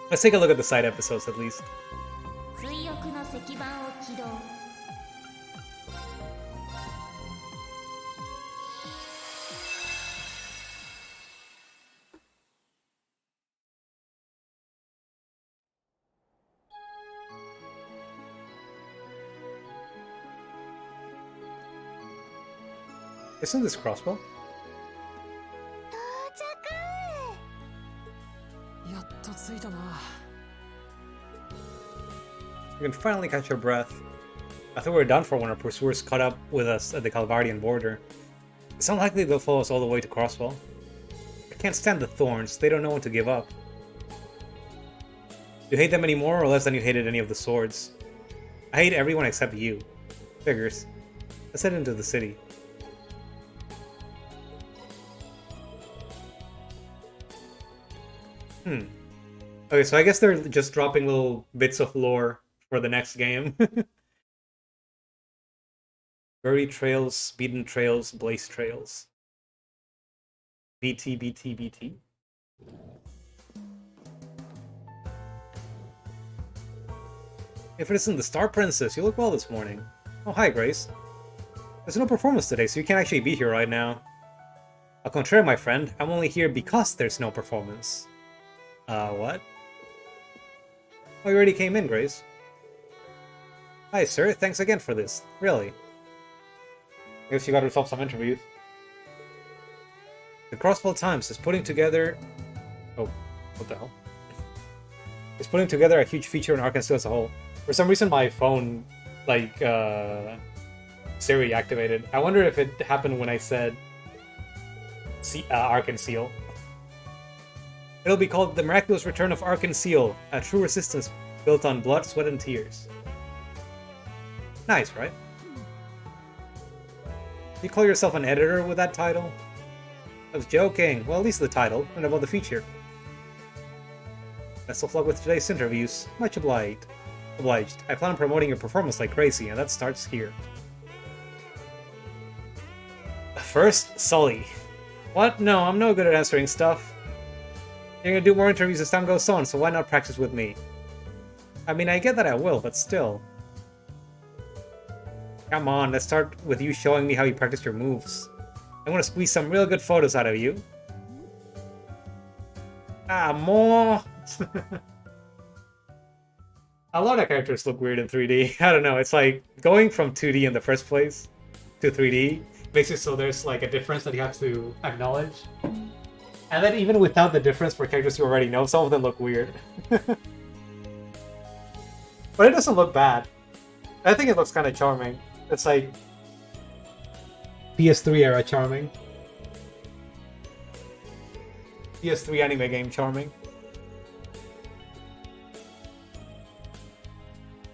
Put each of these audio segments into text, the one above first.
Let's take a look at the side episodes at least. Isn't this crossbow? You can finally catch your breath. I thought we were done for when our pursuers caught up with us at the Calvardian border. It's unlikely they'll follow us all the way to Crosswell. I can't stand the thorns, they don't know when to give up. You hate them any more or less than you hated any of the swords? I hate everyone except you. Figures. Let's head into the city. Okay, so I guess they're just dropping little bits of lore for the next game. Buried trails, beaten trails, blaze trails. BT, BT, BT. If it isn't the Star Princess, you look well this morning. Oh, hi, Grace. There's no performance today, so you can't actually be here right now. Au contraire, my friend, I'm only here because there's no performance. What? Oh, you already came in, Grace. Hi, sir. Thanks again for this. Really. I guess you got yourself some interviews. The Crossbell Times is putting together... Oh, what the hell? It's putting together a huge feature in Arkansas as a whole. For some reason, my phone, like, Siri activated. I wonder if it happened when I said Arkansas. It'll be called The Miraculous Return of Arkansas, a true resistance built on blood, sweat, and tears. Nice, right? You call yourself an editor with that title? I was joking. Well, at least the title, and about the feature. Best of luck with today's interviews. Much obliged. I plan on promoting your performance like crazy, and that starts here. First, Sully. What? No, I'm no good at answering stuff. You're gonna do more interviews as time goes on, so why not practice with me? I mean, I get that I will, but still. Come on, let's start with you showing me how you practice your moves. I want to squeeze some real good photos out of you. Ah, more! A lot of characters look weird in 3D. I don't know, it's like going from 2D in the first place to 3D makes it so there's like a difference that you have to acknowledge. And then even without the difference for characters you already know, some of them look weird. But it doesn't look bad. I think it looks kind of charming. It's like PS3 era charming. PS3 anime game charming.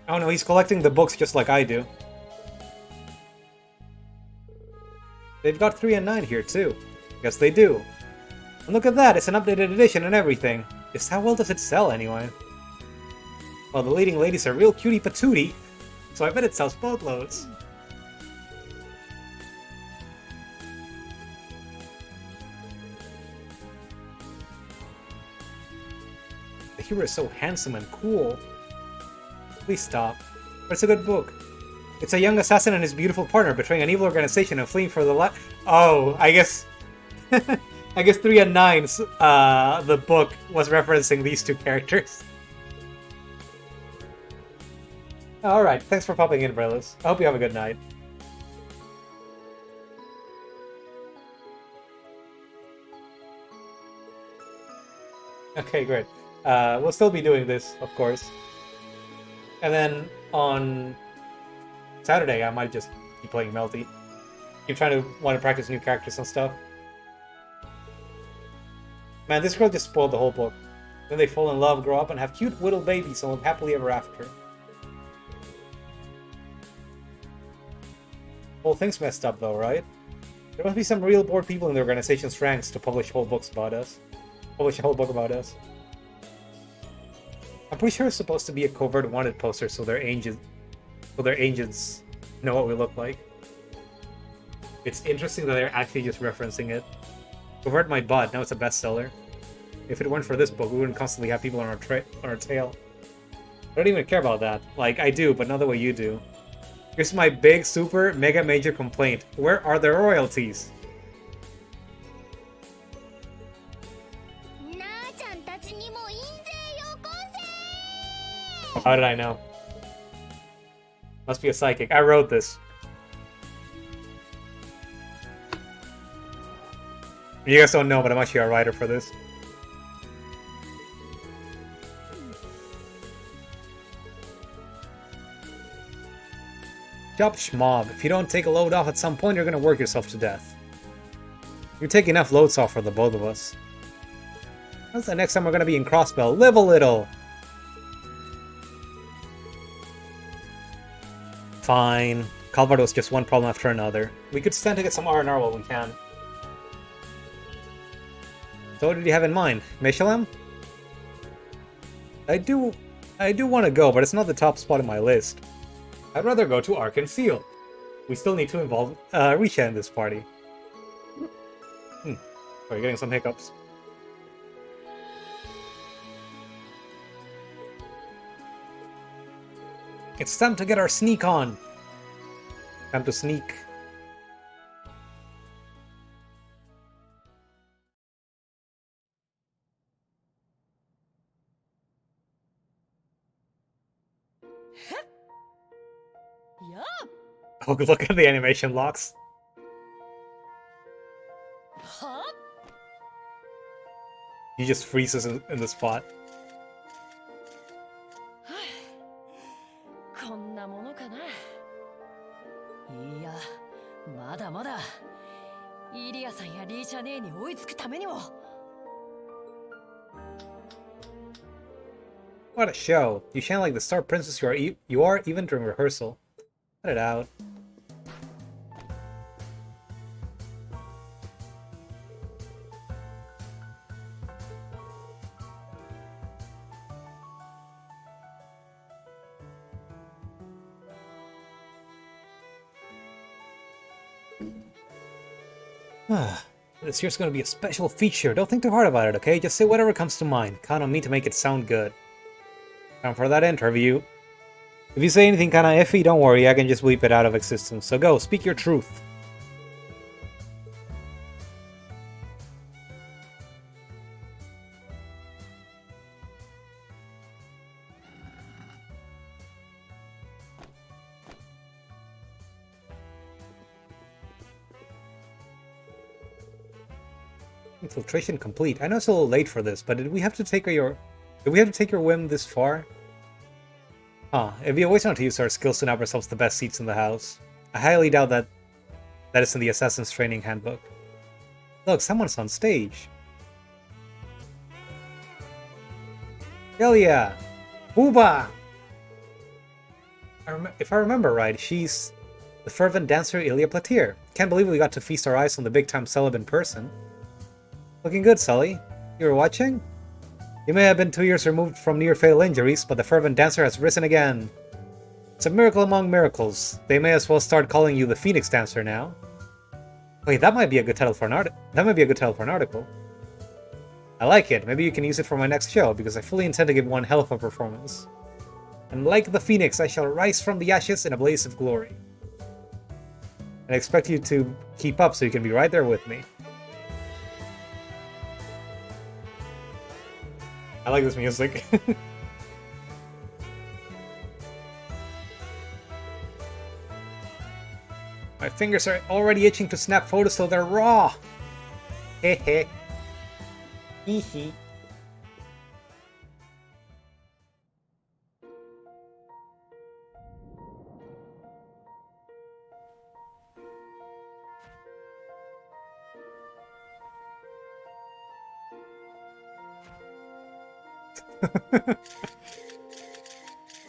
Oh no, he's collecting the books just like I do. They've got 3 and 9 here too. Yes, they do. And look at that, it's an updated edition and everything. Just how well does it sell anyway? Well, the leading ladies are real cutie patootie, so I bet it sells boatloads. The hero is so handsome and cool. Please stop. But it's a good book. It's a young assassin and his beautiful partner betraying an evil organization and fleeing for the Oh, I guess... I guess 3 and 9's, the book was referencing these two characters. Alright, thanks for popping in, Brillis. I hope you have a good night. Okay, great. We'll still be doing this, of course. And then on Saturday, I might just keep playing Melty. Keep trying to want to practice new characters and stuff. Man, this girl just spoiled the whole book. Then they fall in love, grow up, and have cute little babies and live happily ever after. Whole thing's messed up though, right? There must be some real bored people in the organization's ranks to publish whole books about us. Publish a whole book about us. I'm pretty sure it's supposed to be a covert wanted poster so their agents know what we look like. It's interesting that they're actually just referencing it. Covert my butt, now it's a bestseller. If it weren't for this book, we wouldn't constantly have people on our tail. I don't even care about that. Like, I do, but not the way you do. Here's my big, super, mega major complaint. Where are the royalties? How did I know? Must be a psychic. I wrote this. You guys don't know, but I'm actually a writer for this. Job schmob. If you don't take a load off at some point, you're gonna work yourself to death. You take enough loads off for the both of us. That's the next time we're gonna be in Crossbell. Live a little! Fine. Calvard was just one problem after another. We could stand to get some R&R while we can. So what did you have in mind? Michelin? I do want to go, but it's not the top spot in my list. I'd rather go to Ark and Seal. We still need to involve Risha in this party. Sorry, getting some hiccups. It's time to get our sneak on. Time to sneak. Oh, look at the animation locks. He just freezes in the spot. What a show! You shine like the star princess you are even during rehearsal. Cut it out. This year's gonna be a special feature. Don't think too hard about it, okay? Just say whatever comes to mind. Count on me to make it sound good. Time for that interview. If you say anything kinda iffy, don't worry, I can just bleep it out of existence. So go, speak your truth. Infiltration complete. I know it's a little late for this, but did we have to take your whim this far? Huh, if we always want to use our skills to nab ourselves the best seats in the house. I highly doubt that is in the Assassin's Training Handbook. Look, someone's on stage. Hell yeah! Booba! If I remember right, she's the fervent dancer Ilya Platir. Can't believe we got to feast our eyes on the big-time celeb in person. Looking good, Sully. You were watching? You may have been 2 years removed from near-fatal injuries, but the fervent dancer has risen again. It's a miracle among miracles. They may as well start calling you the Phoenix Dancer now. Wait, that might be a good title for an article. I like it. Maybe you can use it for my next show, because I fully intend to give one hell of a performance. And like the Phoenix, I shall rise from the ashes in a blaze of glory. And I expect you to keep up so you can be right there with me. I like this music. My fingers are already itching to snap photos so they're raw. Hehe. Hee.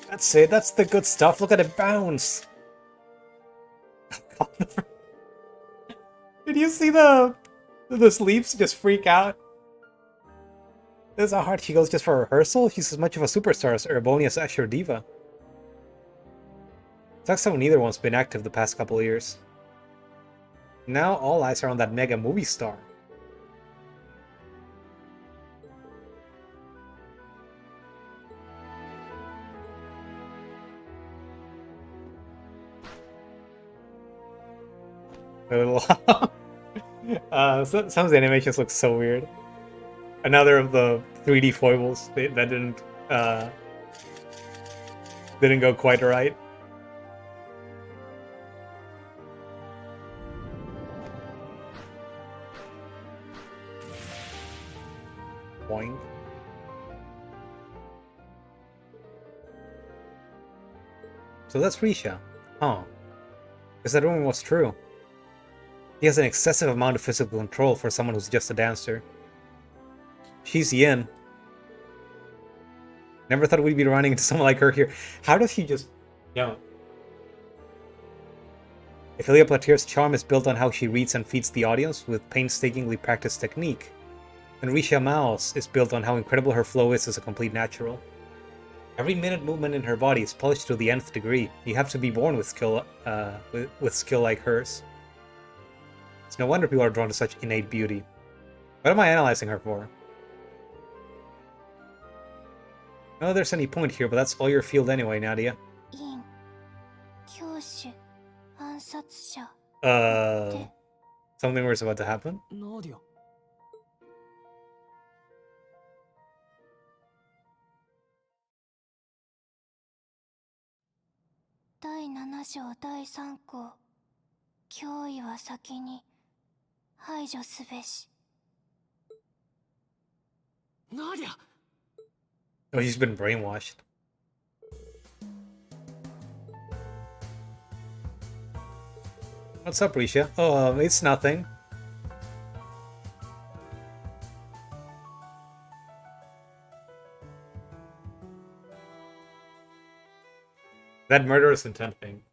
That's it, that's the good stuff. Look at it bounce. Did you see the sleeves just freak out? This is how hard she goes just for rehearsal. She's as much of a superstar as Erebonia's Asher Diva. Sucks how neither one's been active the past couple of years. Now all eyes are on that mega movie star. A little some of the animations look so weird. Another of the 3D foibles that didn't go quite right. Boing. So that's Risha. Huh. Because that rumor was true. He has an excessive amount of physical control for someone who's just a dancer. She's Yin. Never thought we'd be running into someone like her here. How does she just... Yeah. If Elia Plateau's charm is built on how she reads and feeds the audience with painstakingly practiced technique, then Risha Mao's is built on how incredible her flow is as a complete natural. Every minute movement in her body is polished to the nth degree. You have to be born with skill, with skill like hers. It's no wonder people are drawn to such innate beauty. What am I analyzing her for? I don't know if there's any point here, but that's all your field anyway, Nadia. Something worse about to happen? Nadia. 第7章第3項脅威は先に排除すべし Nadia! Oh, she's been brainwashed. What's up, Risha? Oh, it's nothing. That murderous intent thing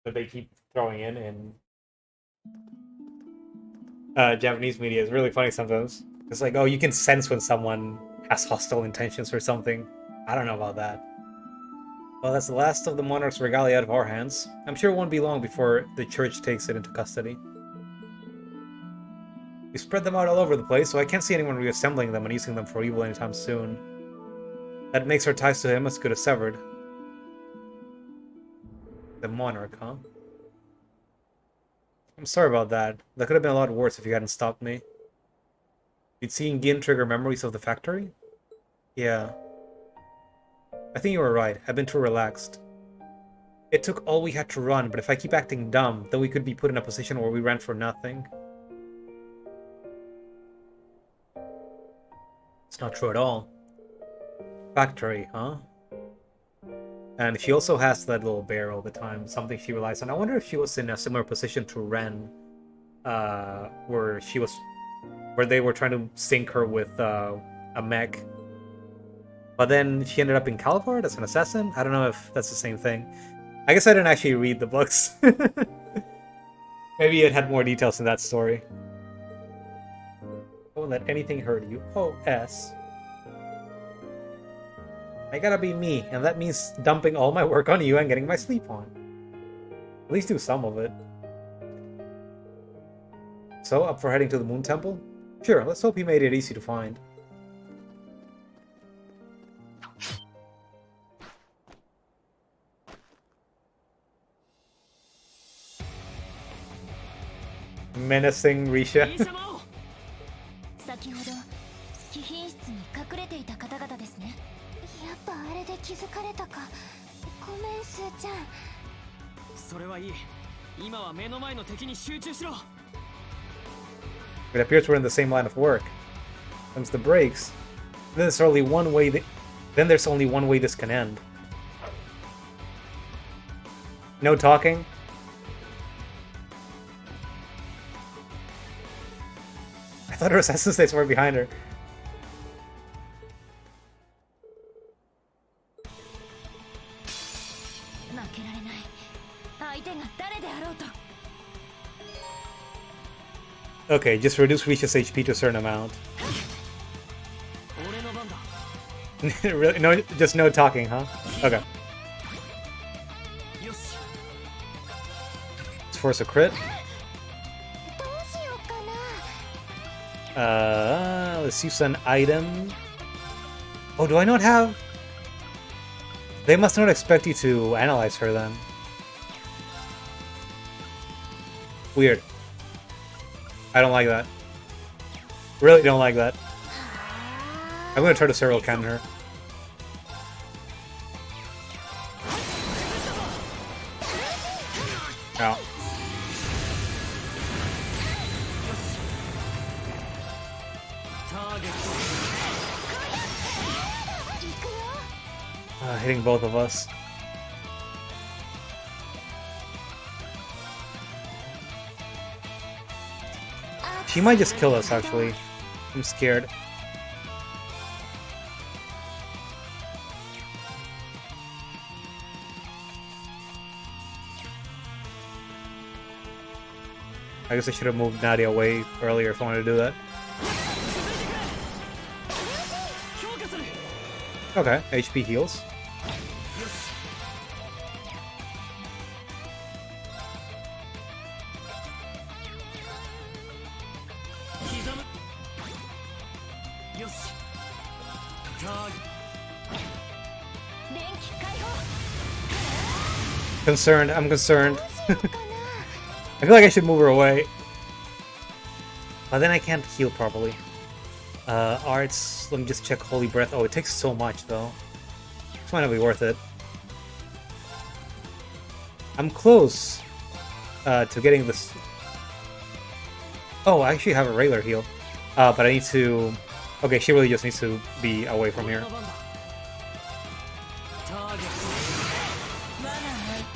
that they keep throwing in Japanese media is really funny sometimes. It's like, oh, you can sense when someone has hostile intentions or something. I don't know about that. Well, that's the last of the monarch's regalia out of our hands. I'm sure it won't be long before the church takes it into custody. We spread them out all over the place, so I can't see anyone reassembling them and using them for evil anytime soon. That makes our ties to him as good as severed. The monarch, huh? I'm sorry about that. That could have been a lot worse if you hadn't stopped me. Did seeing Gin trigger memories of the factory? Yeah. I think you were right. I've been too relaxed. It took all we had to run, but if I keep acting dumb, then we could be put in a position where we ran for nothing. It's not true at all. Factory, huh? And she also has that little bear all the time, something she relies on. I wonder if she was in a similar position to Ren, where they were trying to sink her with a mech. But then she ended up in Calvard as an assassin? I don't know if that's the same thing. I guess I didn't actually read the books. Maybe it had more details in that story. Don't let anything hurt you. Oh, S. I gotta be me, and that means dumping all my work on you and getting my sleep on. At least do some of it. So, up for heading to the Moon Temple? Sure, let's hope he made it easy to find. Menacing Risha. 先ほど貴賓室に隠れていた方々ですね。やっぱあれで気づかれたか。ごめん、スーちゃん。それはいい。今は目の前の敵に集中しろ。It appears we're in the same line of work. Comes the brakes. Then there's only one way. This can end. No talking. I thought her assassin states were behind her. Okay, just reduce Risha's HP to a certain amount. Really? No, just no talking, huh? Okay. Let's force a crit. Let's use an item. Oh, do I not have... They must not expect you to analyze her then. Weird. I don't like that. Really don't like that. I'm gonna try to serial cannon her. Ow. Hitting both of us. She might just kill us, actually. I'm scared. I guess I should have moved Nadia away earlier if I wanted to do that. Okay, HP heals. Concerned, I'm concerned. I feel like I should move her away. But then I can't heal properly. Arts, let me just check Holy Breath. Oh, it takes so much though. This might not be worth it. I'm close to getting this. Oh, I actually have a regular heal. But I need to... Okay, she really just needs to be away from here.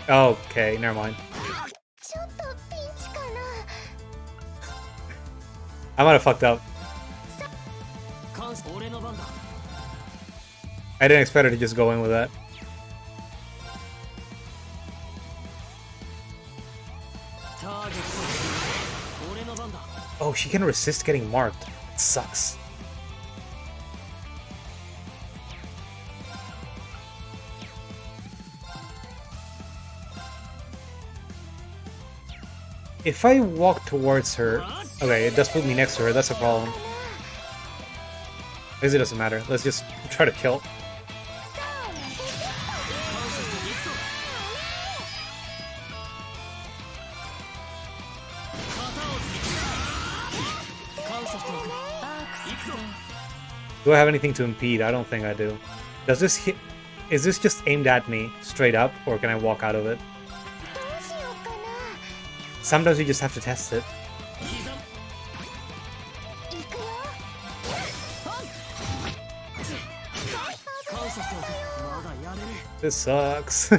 Okay, never mind. I might have fucked up. I didn't expect her to just go in with that. Oh, she can resist getting marked. It sucks. If I walk towards her... Okay, it does put me next to her, that's a problem. I guess it doesn't matter. Let's just try to kill. Do I have anything to impede? I don't think I do. Does this hit... Is this just aimed at me, straight up, or can I walk out of it? Sometimes you just have to test it. This sucks.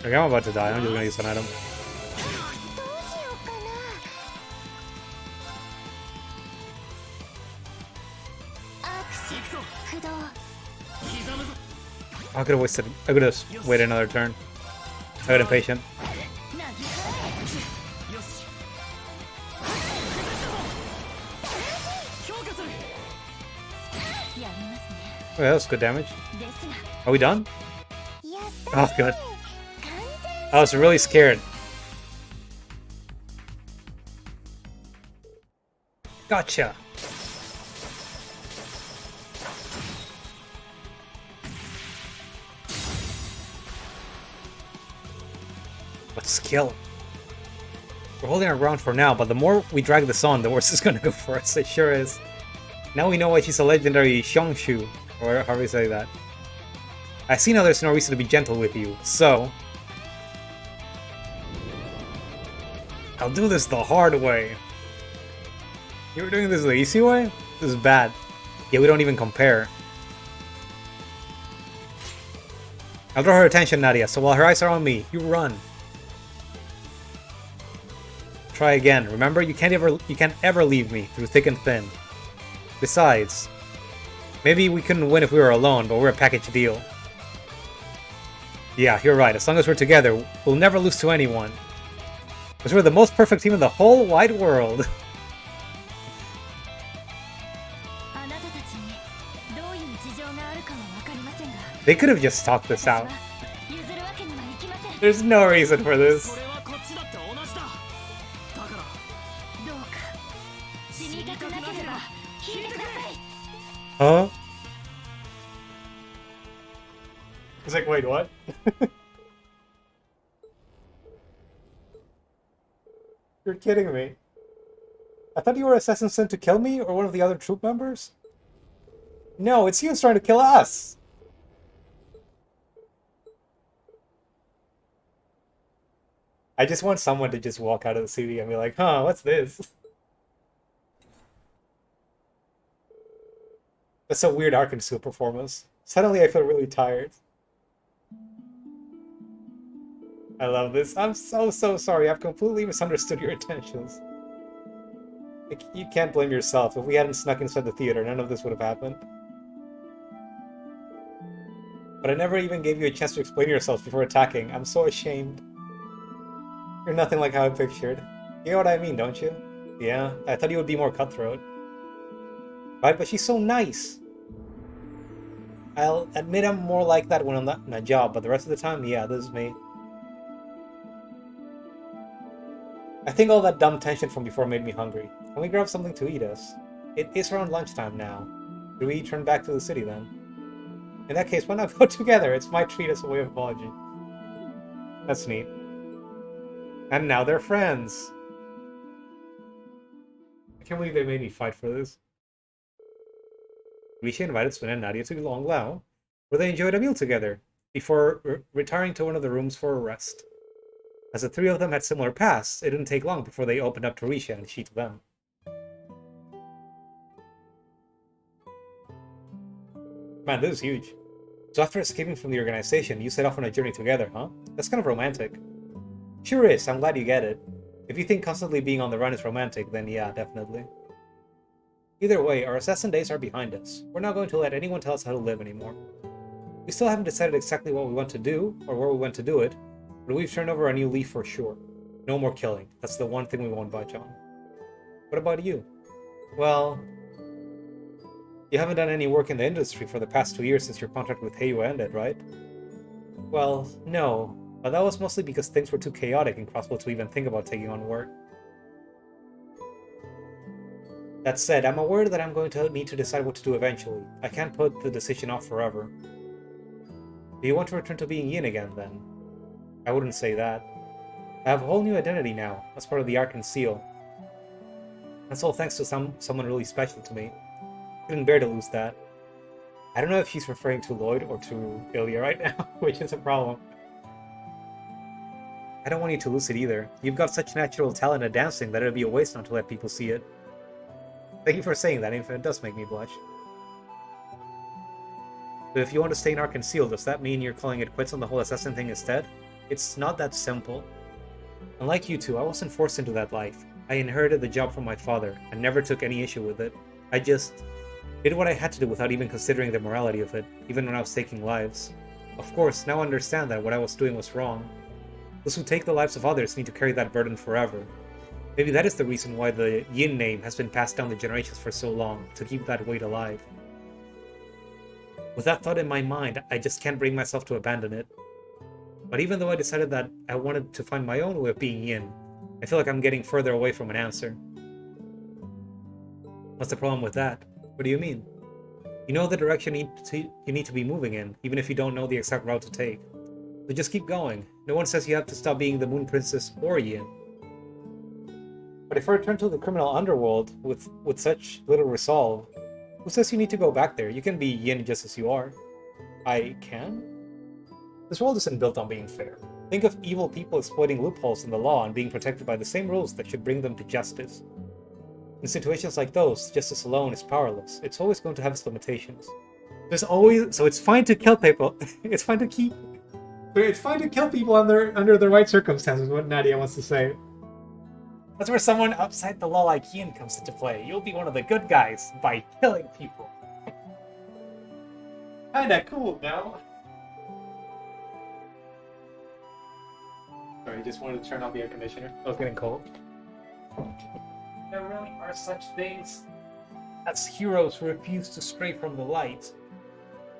Okay, I'm about to die. I'm just gonna use an item. I could have wasted. I could have waited another turn. I got impatient. Okay, that was good damage. Are we done? Oh, good. I was really scared. Gotcha. Let's kill. We're holding our ground for now, but the more we drag this on, the worse it's gonna go for us. It sure is. Now we know why she's a legendary Xiangshu, or however you say that. I see now there's no reason to be gentle with you, so... I'll do this the hard way. You were doing this the easy way? This is bad. Yeah, we don't even compare. I'll draw her attention, Nadia, so while her eyes are on me, you run. Try again. Remember, you can't ever leave me through thick and thin. Besides, maybe we couldn't win if we were alone, but we're a package deal. Yeah, you're right. As long as we're together, we'll never lose to anyone. Because we're the most perfect team in the whole wide world. They could have just talked this out. There's no reason for this. それはこっちだって同じだ。だからどうか死にたくなければ聞いてください。 Huh? He's like, wait, what? You're kidding me. I thought you were assassin sent to kill me or one of the other troop members? No, it's you trying to kill us! I just want someone to just walk out of the city and be like, huh, what's this? That's a weird Arkansas performance. Suddenly I feel really tired. I love this. I'm so sorry. I've completely misunderstood your intentions. You can't blame yourself. If we hadn't snuck inside the theater, none of this would have happened. But I never even gave you a chance to explain yourself before attacking. I'm so ashamed. You're nothing like how I pictured. You know what I mean, don't you? Yeah, I thought you would be more cutthroat. Right, but she's so nice. I'll admit I'm more like that when I'm not in a job, but the rest of the time, yeah, this is me. I think all that dumb tension from before made me hungry. Can we grab something to eat us? It is around lunchtime now. Do we turn back to the city then? In that case, why not go together? It's my treat as a way of apology. That's neat. And now they're friends. I can't believe they made me fight for this. Risha invited Swin and Nadia to Long Lao, where they enjoyed a meal together, before retiring to one of the rooms for a rest. As the three of them had similar pasts, it didn't take long before they opened up to Risha and she to them. Man, this is huge. So after escaping from the organization, you set off on a journey together, huh? That's kind of romantic. Sure is, I'm glad you get it. If you think constantly being on the run is romantic, then yeah, definitely. Either way, our assassin days are behind us. We're not going to let anyone tell us how to live anymore. We still haven't decided exactly what we want to do, or where we want to do it, but we've turned over a new leaf for sure. No more killing. That's the one thing we won't budge on. What about you? Well, you haven't done any work in the industry for the past 2 years since your contract with Heiwa ended, right? Well, no, but that was mostly because things were too chaotic in Crossbow to even think about taking on work. That said, I'm aware that I'm going to need to decide what to do eventually. I can't put the decision off forever. Do you want to return to being Yin again, then? I wouldn't say that. I have a whole new identity now, as part of the Ark and Seal. That's all thanks to someone really special to me. Couldn't bear to lose that. I don't know if she's referring to Lloyd or to Ilya right now, which is a problem. I don't want you to lose it either. You've got such natural talent at dancing that it'd be a waste not to let people see it. Thank you for saying that, even if it does make me blush. But if you want to stay in Ark and Seal, does that mean you're calling it quits on the whole assassin thing instead? It's not that simple. Unlike you two, I wasn't forced into that life. I inherited the job from my father, and never took any issue with it. I just did what I had to do without even considering the morality of it, even when I was taking lives. Of course, now I understand that what I was doing was wrong. Those who take the lives of others need to carry that burden forever. Maybe that is the reason why the Yin name has been passed down the generations for so long, to keep that weight alive. With that thought in my mind, I just can't bring myself to abandon it. But even though I decided that I wanted to find my own way of being Yin, I feel like I'm getting further away from an answer. What's the problem with that? What do you mean? You know the direction you need to be moving in, even if you don't know the exact route to take. So just keep going. No one says you have to stop being the Moon Princess or Yin. But if I return to the criminal underworld with such little resolve, who says you need to go back there? You can be Yin just as you are. I can? This world isn't built on being fair. Think of evil people exploiting loopholes in the law and being protected by the same rules that should bring them to justice. In situations like those, justice alone is powerless. It's always going to have its limitations. So it's fine to kill people. It's fine to kill people under the right circumstances, what Nadia wants to say. That's where someone outside the law like Yin comes into play. You'll be one of the good guys by killing people. Kinda cool, no? Sorry, just wanted to turn off the air conditioner. I was getting cold. There really are such things as heroes who refuse to stray from the light.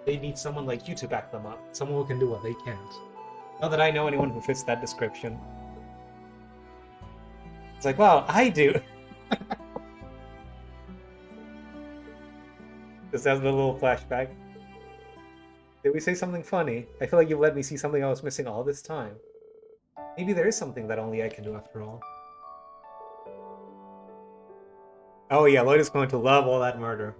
They need someone like you to back them up. Someone who can do what they can't. Not that I know anyone who fits that description. It's like, wow, I do. Just has the little flashback. Did we say something funny? I feel like you let me see something I was missing all this time. Maybe there is something that only I can do after all. Oh yeah, Lloyd is going to love all that murder.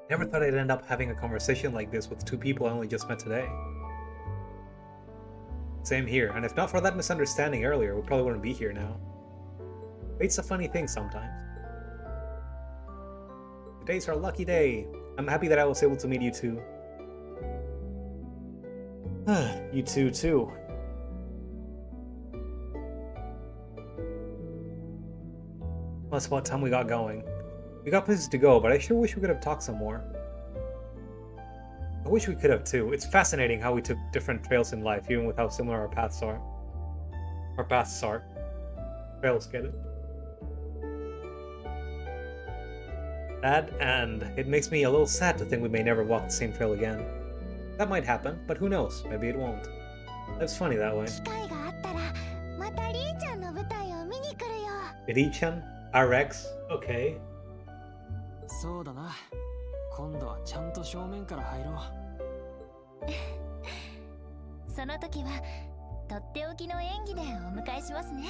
Never thought I'd end up having a conversation like this with two people I only just met today. Same here, and if not for that misunderstanding earlier, we probably wouldn't be here now. Fate's a funny thing sometimes. Today's our lucky day. I'm happy that I was able to meet you two. You two, too. Well, it's about time we got going. We got places to go, but I sure wish we could have talked some more. I wish we could have too. It's fascinating how we took different trails in life, even with how similar our paths are. Our paths are. Trails, get it? That, and it makes me a little sad to think we may never walk the same trail again. That might happen, but who knows? Maybe it won't. Life's funny that way. 機会があったらまたリーちゃんの舞台を見に来るよ。 Ri-chan? RX? Okay. そうだな。今度はちゃんと正面から入ろう。その時はとっておきの演技でお迎えしますね。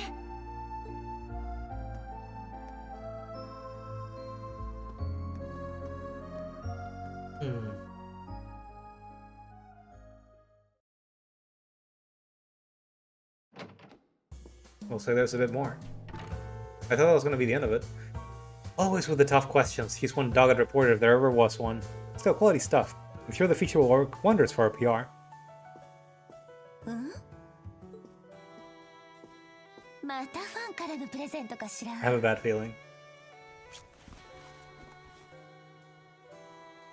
We'll say there's a bit more. I thought that was going to be the end of it. Always with the tough questions. He's one dogged reporter if there ever was one. Still, quality stuff. I'm sure the feature will work wonders for our PR. またファンからのプレゼントかしら。 I have a bad feeling.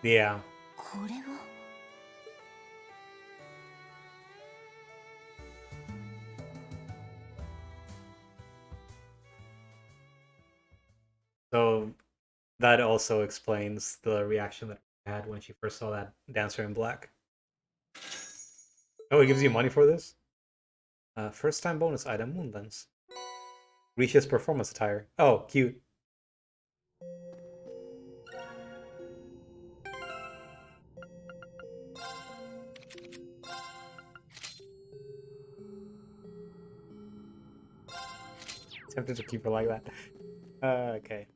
Yeah. これは So that also explains the reaction that I had when she first saw that dancer in black. Oh, it gives you money for this? First time bonus item, moon lens. Risha's performance attire. Oh, cute. Tempted to keep her like that. Okay.